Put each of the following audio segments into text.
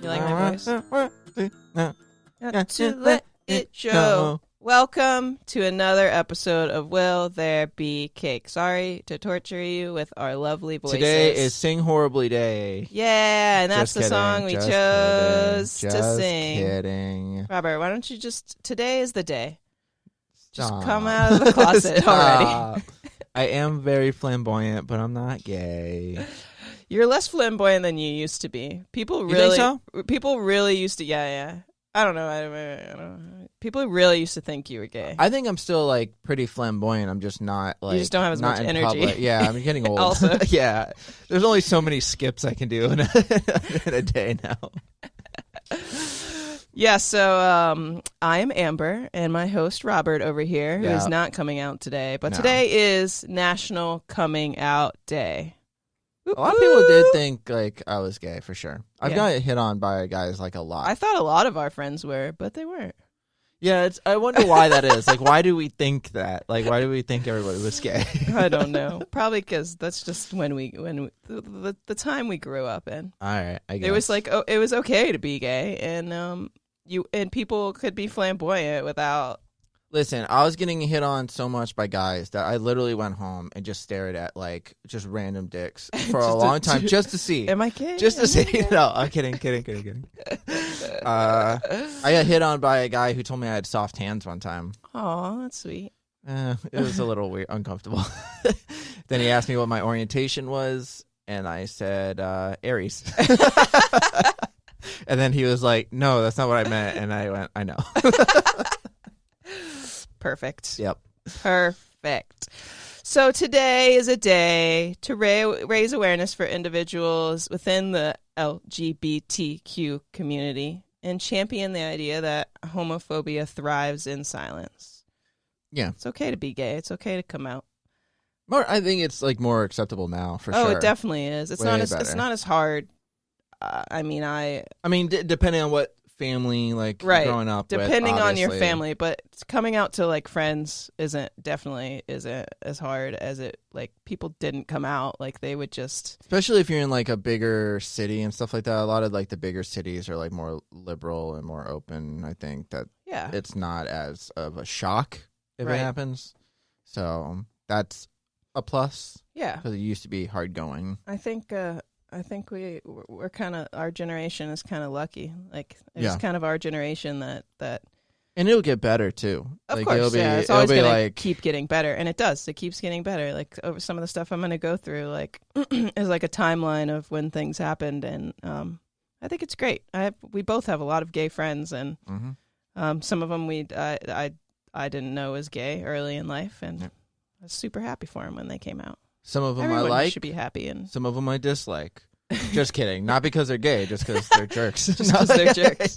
You like my voice? Got to let it show. Welcome to another episode of Will There Be Cake? Sorry to torture you with our lovely voices. Today is Sing Horribly Day. Yeah, and that's the song we chose to sing. Just kidding. Robert, why don't you today is the day. Just Stop. come out of the closet already. I am very flamboyant, but I'm not gay. You're less flamboyant than you used to be. People You really, think people really used to, yeah. I don't know. People really used to think you were gay. I think I'm still like pretty flamboyant. I'm just not like. You just don't have as much energy. Public. Yeah, I'm getting old. Also, yeah, there's only so many skips I can do in a day now. Yeah, so I am Amber, and my host Robert over here, who is not coming out today. But today is National Coming Out Day. A lot of people did think like I was gay for sure. I've got hit on by guys like a lot. I thought a lot of our friends were, but they weren't. Yeah, I wonder why that is. Like, why do we think that? Like, why do we think everybody was gay? I don't know. Probably because that's just when the time we grew up in. All right, I guess it was like it was okay to be gay, and people could be flamboyant without. Listen, I was getting hit on so much by guys that I literally went home and just stared at like just random dicks for a long time just to see. Am I gay? Just to see. No, I'm kidding. I got hit on by a guy who told me I had soft hands one time. Oh, that's sweet. It was a little weird, uncomfortable. Then he asked me what my orientation was, and I said Aries. And then he was like, "No, that's not what I meant." And I went, "I know." Perfect. Yep. Perfect. So today is a day to raise awareness for individuals within the LGBTQ community and champion the idea that homophobia thrives in silence. Yeah. It's okay to be gay. It's okay to come out. I think it's like more acceptable now for sure. Oh, it definitely is. It's not as hard. Depending on what family, like growing up depending with, on your family, but coming out to like friends isn't as hard as it, like people didn't come out, like they would just, especially if you're in like a bigger city and stuff like that. A lot of like the bigger cities are like more liberal and more open. I think that it's not as of a shock if it happens, so that's a plus. Yeah, because it used to be hard going. I think we're kind of, our generation is kind of lucky. Like it's kind of our generation that and it'll get better too. Of course, it's always going to keep getting better, and it does. It keeps getting better. Like over some of the stuff I'm going to go through, like is like a timeline of when things happened, and I think it's great. We both have a lot of gay friends, and some of them I didn't know was gay early in life, and I was super happy for them when they came out. Some of them Everyone I like. Should be happy, and some of them I dislike. Just kidding. Not because they're gay, just because they're jerks. Just because they're jerks.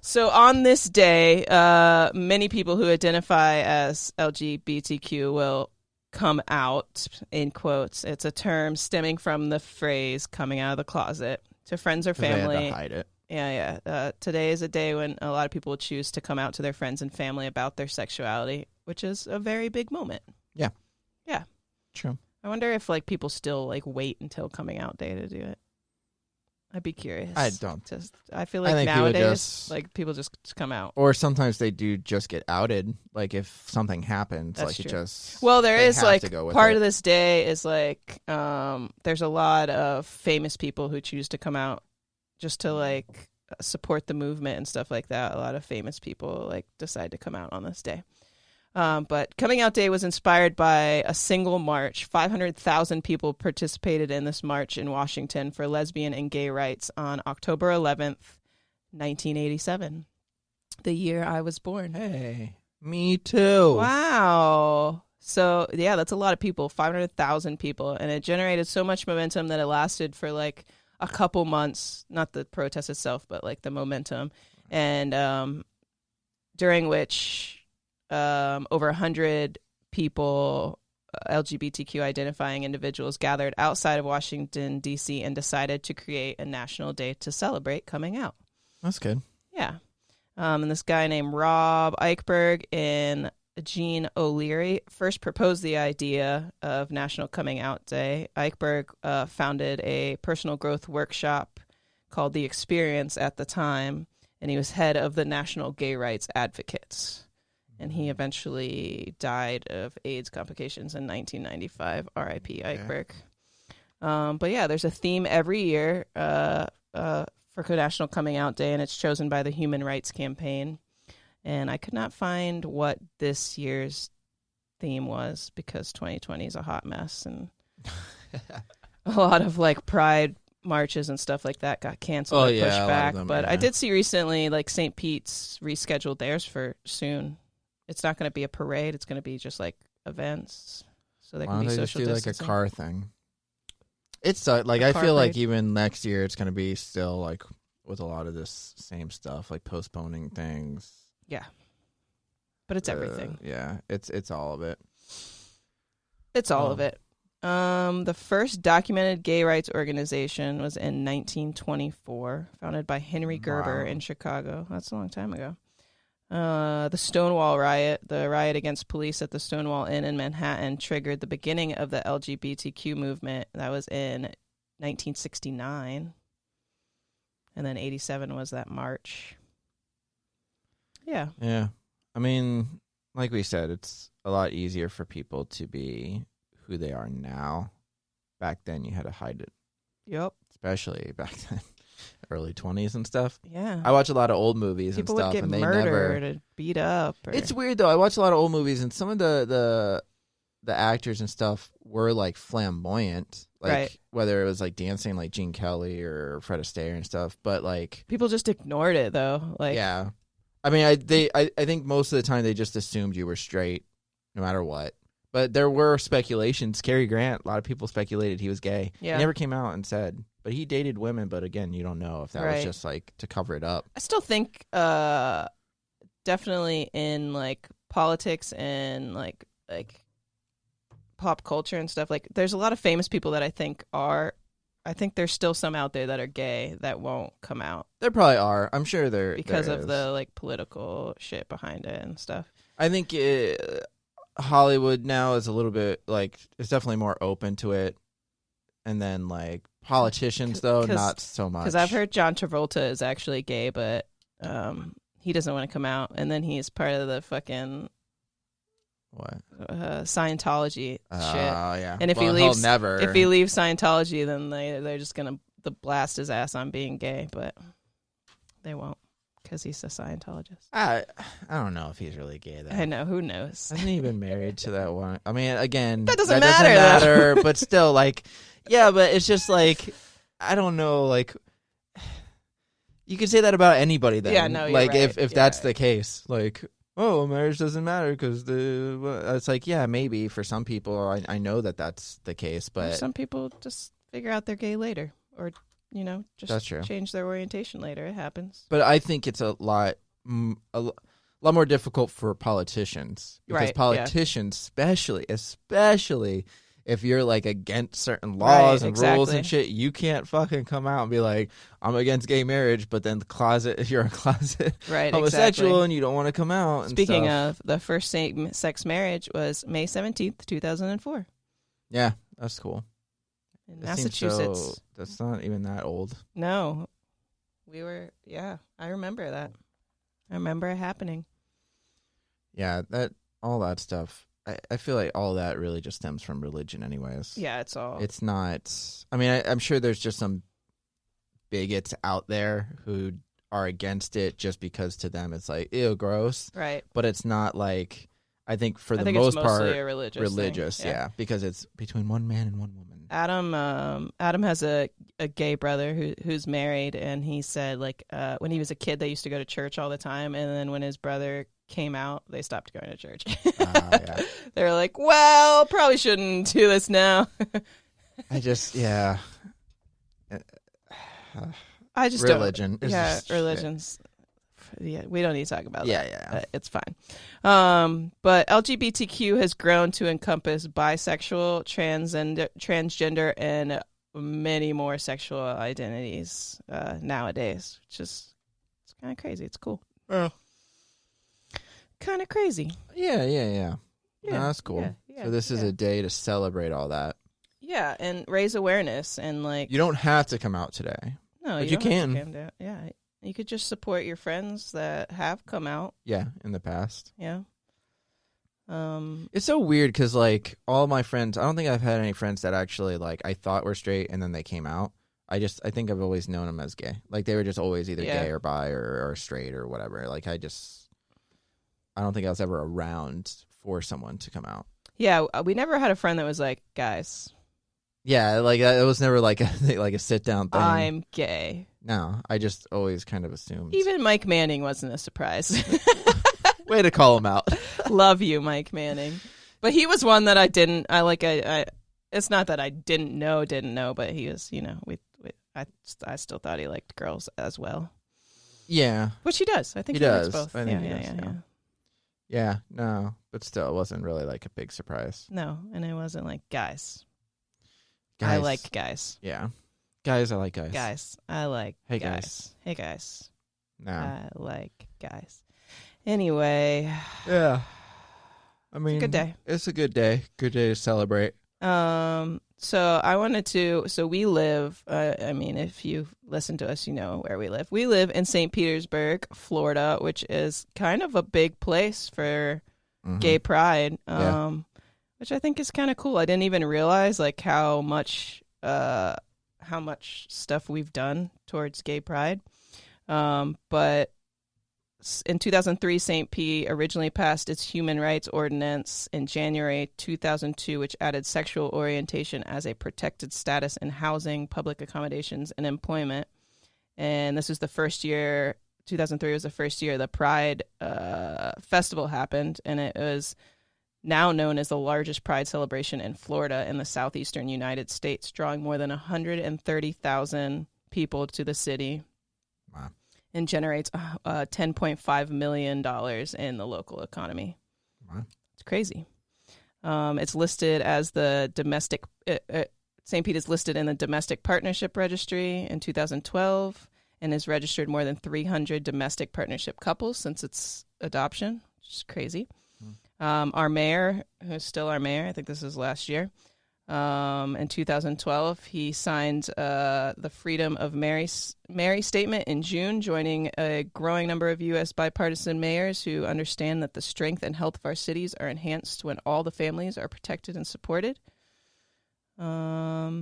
So on this day, many people who identify as LGBTQ will come out, in quotes. It's a term stemming from the phrase "coming out of the closet" to friends or family. They had to hide it. Yeah. Today is a day when a lot of people choose to come out to their friends and family about their sexuality, which is a very big moment. Yeah. Yeah. True. I wonder if like people still like wait until coming out day to do it. I'd be curious. I don't. I feel like nowadays, like people just come out. Or sometimes they do just get outed. Like if something happens, That's like true. it just. Well, there is like part of this day is like there's a lot of famous people who choose to come out just to like support the movement and stuff like that. A lot of famous people like decide to come out on this day. But Coming Out Day was inspired by a single march. 500,000 people participated in this march in Washington for lesbian and gay rights on October 11th, 1987, the year I was born. Hey, me too. Wow. So, yeah, that's a lot of people, 500,000 people. And it generated so much momentum that it lasted for like a couple months, not the protest itself, but like the momentum. And during which over 100 people, LGBTQ identifying individuals, gathered outside of Washington, D.C. and decided to create a national day to celebrate coming out. That's good. Yeah. And this guy named Rob Eichberg in Jean O'Leary first proposed the idea of National Coming Out Day, Eichberg founded a personal growth workshop called The Experience at the time, and he was head of the National Gay Rights Advocates. And he eventually died of AIDS complications in 1995. R.I.P. Eichberg. But yeah, there's a theme every year for National Coming Out Day, and it's chosen by the Human Rights Campaign. And I could not find what this year's theme was because 2020 is a hot mess, and a lot of like pride marches and stuff like that got canceled or pushed back. But I did see recently like St. Pete's rescheduled theirs for soon. It's not going to be a parade. It's going to be just like events. So there can be social distancing. Just do like a car thing. It's like I feel like even next year it's going to be still like with a lot of this same stuff, like postponing things. Yeah. But it's everything. Yeah, it's all of it. It's all of it. The first documented gay rights organization was in 1924, founded by Henry Gerber in Chicago. That's a long time ago. The Stonewall Riot, the riot against police at the Stonewall Inn in Manhattan, triggered the beginning of the LGBTQ movement. That was in 1969. And then 87 was that march. Yeah. Yeah. I mean, like we said, it's a lot easier for people to be who they are now. Back then, you had to hide it. Yep. Especially back then. Early 20s and stuff. Yeah. I watch a lot of old movies People and stuff. People would get and murdered and beat up. It's weird, though. I watch a lot of old movies, and some of the actors and stuff were, like, flamboyant. Like, right. Whether it was, like, dancing like Gene Kelly or Fred Astaire and stuff. But, like... People just ignored it, though. Like, yeah. I mean, I think most of the time they just assumed you were straight, no matter what. But there were speculations. Cary Grant, a lot of people speculated he was gay. Yeah. He never came out and said... But he dated women, but again, you don't know if that was just like to cover it up. I still think definitely in like politics and like pop culture and stuff, like there's a lot of famous people that I think there's still some out there that are gay that won't come out. There probably are. I'm sure there because there of is. The like political shit behind it and stuff. I think Hollywood now is a little bit like it's definitely more open to it. And then, like, politicians, though, not so much. Because I've heard John Travolta is actually gay, but he doesn't want to come out. And then he's part of the fucking... What? Scientology shit. Oh, yeah. And if he leaves Scientology, then they're just going to blast his ass on being gay. But they won't, because he's a Scientologist. I don't know if he's really gay, though. I know. Who knows? Hasn't he been married to that one? I mean, again... That doesn't matter, but still, like... Yeah, but it's just like, I don't know, like, you could say that about anybody then. Yeah, no, you're like, right. if that's the case. Like, oh, marriage doesn't matter because it's like, yeah, maybe for some people, I know that that's the case, but... Or some people just figure out they're gay later or, you know, just change their orientation later. It happens. But I think it's a lot more difficult for politicians. Because politicians, especially... If you're, like, against certain laws and rules and shit, you can't fucking come out and be like, I'm against gay marriage, but then you're a closet homosexual and you don't want to come out. Speaking of, the first same-sex marriage was May 17th, 2004. Yeah, that's cool. In Massachusetts. That's not even that old. No. I remember that. I remember it happening. Yeah, all that stuff. I feel like all that really just stems from religion anyways. Yeah, it's not... I mean, I'm sure there's just some bigots out there who are against it just because to them it's like, ew, gross. Right. But it's not like... I think for the most part... a religious thing. Yeah. Because it's between one man and one woman. Adam has a gay brother who's married, and he said, like, when he was a kid, they used to go to church all the time, and then when his brother... came out, they stopped going to church. Yeah. They were like, well, probably shouldn't do this now. Religion. Religions. Yeah, we don't need to talk about that. Yeah. It's fine. But LGBTQ has grown to encompass bisexual, transgender, and many more sexual identities nowadays, which is it's kind of crazy. It's cool. Oh. kind of crazy. Yeah. No, that's cool. So this is a day to celebrate all that. Yeah, and raise awareness and like. You don't have to come out today. No, but you can. Yeah, you could just support your friends that have come out. Yeah, in the past. Yeah. It's so weird because like all my friends, I don't think I've had any friends that actually like I thought were straight and then they came out. I think I've always known them as gay. Like they were just always either gay or bi or straight or whatever. Like I don't think I was ever around for someone to come out. Yeah, we never had a friend that was like, guys. Yeah, like it was never like a sit down thing. I'm gay. No, I just always kind of assumed. Even Mike Manning wasn't a surprise. Way to call him out. Love you, Mike Manning. But he was one that I didn't. It's not that I didn't know, but he was. I still thought he liked girls as well. Yeah, which he does. I think he likes both. I think he does. Yeah, no, but still, it wasn't really like a big surprise. No, and it wasn't like guys. I like guys. Yeah, guys. I like guys. Guys, I like. Hey guys. Hey guys. No, I like guys. Anyway. Yeah. I mean, good day. It's a good day. Good day to celebrate. So we live, if you listen to us, you know where we live. We live in St. Petersburg, Florida, which is kind of a big place for gay pride, which I think is kind of cool. I didn't even realize like how much stuff we've done towards gay pride. But in 2003, St. Pete originally passed its human rights ordinance in January 2002, which added sexual orientation as a protected status in housing, public accommodations, and employment. And this was the first year, 2003 was the first year the Pride Festival happened, and it was now known as the largest Pride celebration in Florida in the southeastern United States, drawing more than 130,000 people to the city. Wow. And generates $10.5 million in the local economy. Wow. It's crazy. It's listed as the domestic... St. Pete is listed in the Domestic Partnership Registry in 2012 and has registered more than 300 domestic partnership couples since its adoption, which is crazy. Our mayor, who's still our mayor, I think this was last year, in 2012, he signed the Freedom of Mary Statement in June, joining a growing number of U.S. bipartisan mayors who understand that the strength and health of our cities are enhanced when all the families are protected and supported. I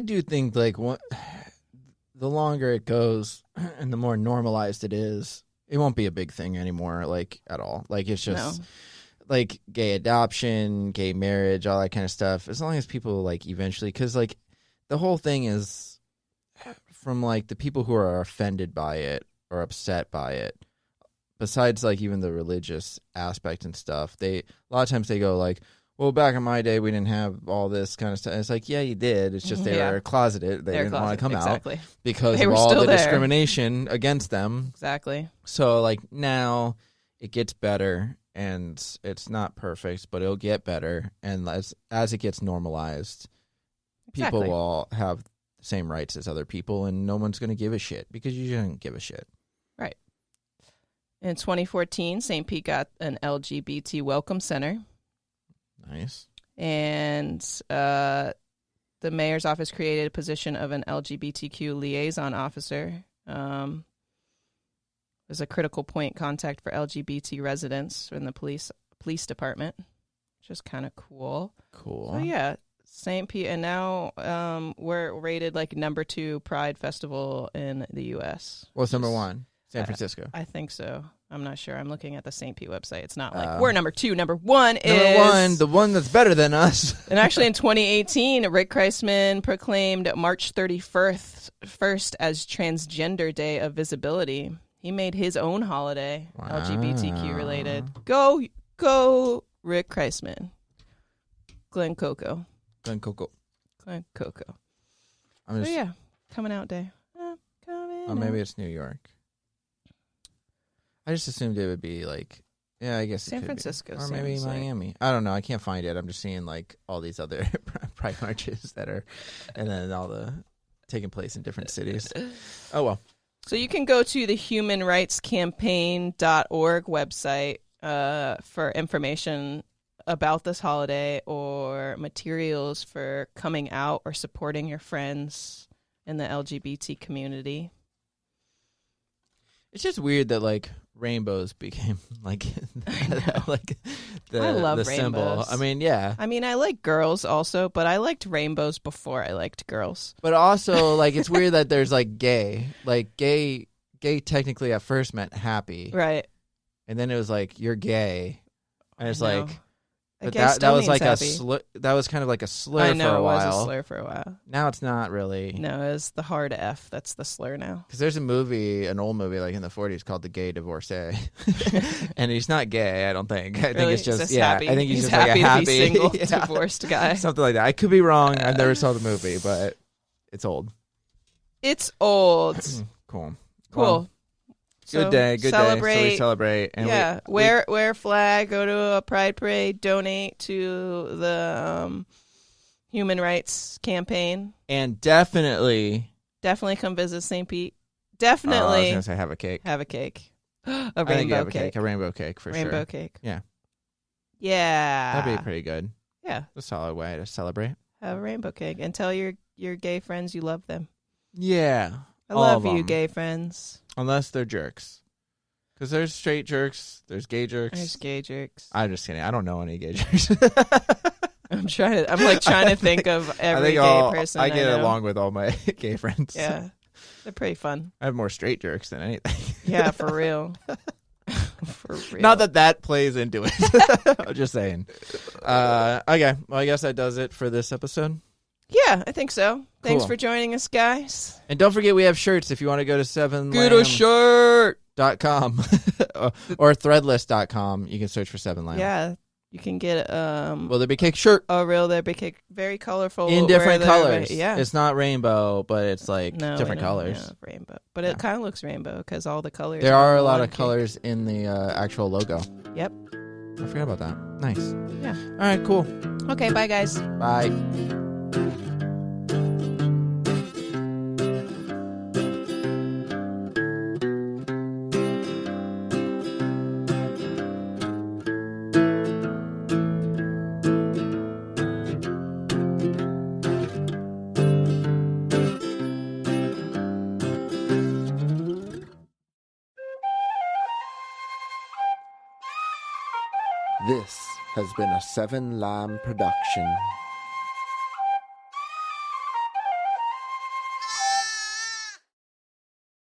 do think like the longer it goes and the more normalized it is, it won't be a big thing anymore, like at all. Like it's just... No. Like gay adoption, gay marriage, all that kind of stuff. As long as people like eventually, because like the whole thing is from like the people who are offended by it or upset by it. Besides like even the religious aspect and stuff, a lot of times they go like, "Well, back in my day, we didn't have all this kind of stuff." And it's like, yeah, you did. It's just they were closeted. They didn't want to come out because of all the discrimination against them. Exactly. So like now it gets better. And it's not perfect, but it'll get better. And as it gets normalized, people will all have the same rights as other people, and no one's going to give a shit because you shouldn't give a shit. Right. In 2014, St. Pete got an LGBT Welcome Center. Nice. And the mayor's office created a position of an LGBTQ liaison officer. There's a critical point contact for LGBT residents in the police department, which is kind of cool. Cool. So yeah, St. Pete, and now we're rated like number 2 Pride Festival in the U.S. What's number 1? San Francisco. I think so. I'm not sure. I'm looking at the St. Pete website. It's not like we're number 2. Number 1 is... the one that's better than us. And actually in 2018, Rick Kreisman proclaimed March 31st as Transgender Day of Visibility. He made his own holiday, LGBTQ related. Go, Rick Kreisman. Glen Coco. Coming out day. Maybe it's New York. I just assumed it would be like, yeah, I guess San Francisco. Or maybe Miami. Like... I don't know. I can't find it. I'm just seeing like all these other pride marches that are, and then all the taking place in different cities. Oh, well. So you can go to the humanrightscampaign.org website for information about this holiday or materials for coming out or supporting your friends in the LGBT community. It's just weird that like rainbows became like like I love the rainbows. symbol. I mean, yeah. I mean, I like girls also, but I liked rainbows before I liked girls. But also, like, it's weird that there's like gay. Like gay technically at first meant happy, right? And then it was like you're gay, and it's like. But that was like happy. that was kind of like a slur I know, for a while. It was a slur for a while. Now it's not really. No, it's the hard F. That's the slur now. Because there's an old movie like in the 40s called The Gay Divorcee. And he's not gay, I don't think. I think it's just, happy. I think he's just happy like a to be single, divorced guy. Something like that. I could be wrong. I never saw the movie, but it's old. It's old. Cool. Well, good day. So we celebrate. And wear a flag, go to a pride parade, donate to the human rights campaign. And definitely come visit St. Pete. Definitely. I was going to say have a cake. Have a cake. A rainbow cake. A rainbow cake for sure. Rainbow cake. Yeah. Yeah. That'd be pretty good. Yeah. A solid way to celebrate. Have a rainbow cake and tell your gay friends you love them. Yeah. I love you, gay friends. Unless they're jerks. Because there's straight jerks, there's gay jerks. There's gay jerks. I'm just kidding. I don't know any gay jerks. I'm trying to think of every gay person I get along with all my gay friends. Yeah. They're pretty fun. I have more straight jerks than anything. Yeah, for real. For real. Not that plays into it. I'm just saying. Okay. Well, I guess that does it for this episode. Yeah, I think so. Thanks for joining us, guys. And don't forget we have shirts if you want to go to 7lamb.com. Get a shirt. or threadless.com. You can search for 7lamb. Yeah. You can get Will There Be Cake shirt. A real There Be Cake, very colorful. In different colors. Yeah. It's not rainbow, but it's like different colors. Yeah, rainbow. But it kind of looks rainbow because all the colors. There are a lot of colors in the actual logo. Yep. I forgot about that. Nice. Yeah. All right, cool. Okay, bye guys. Bye. This has been a 7 Lamb production.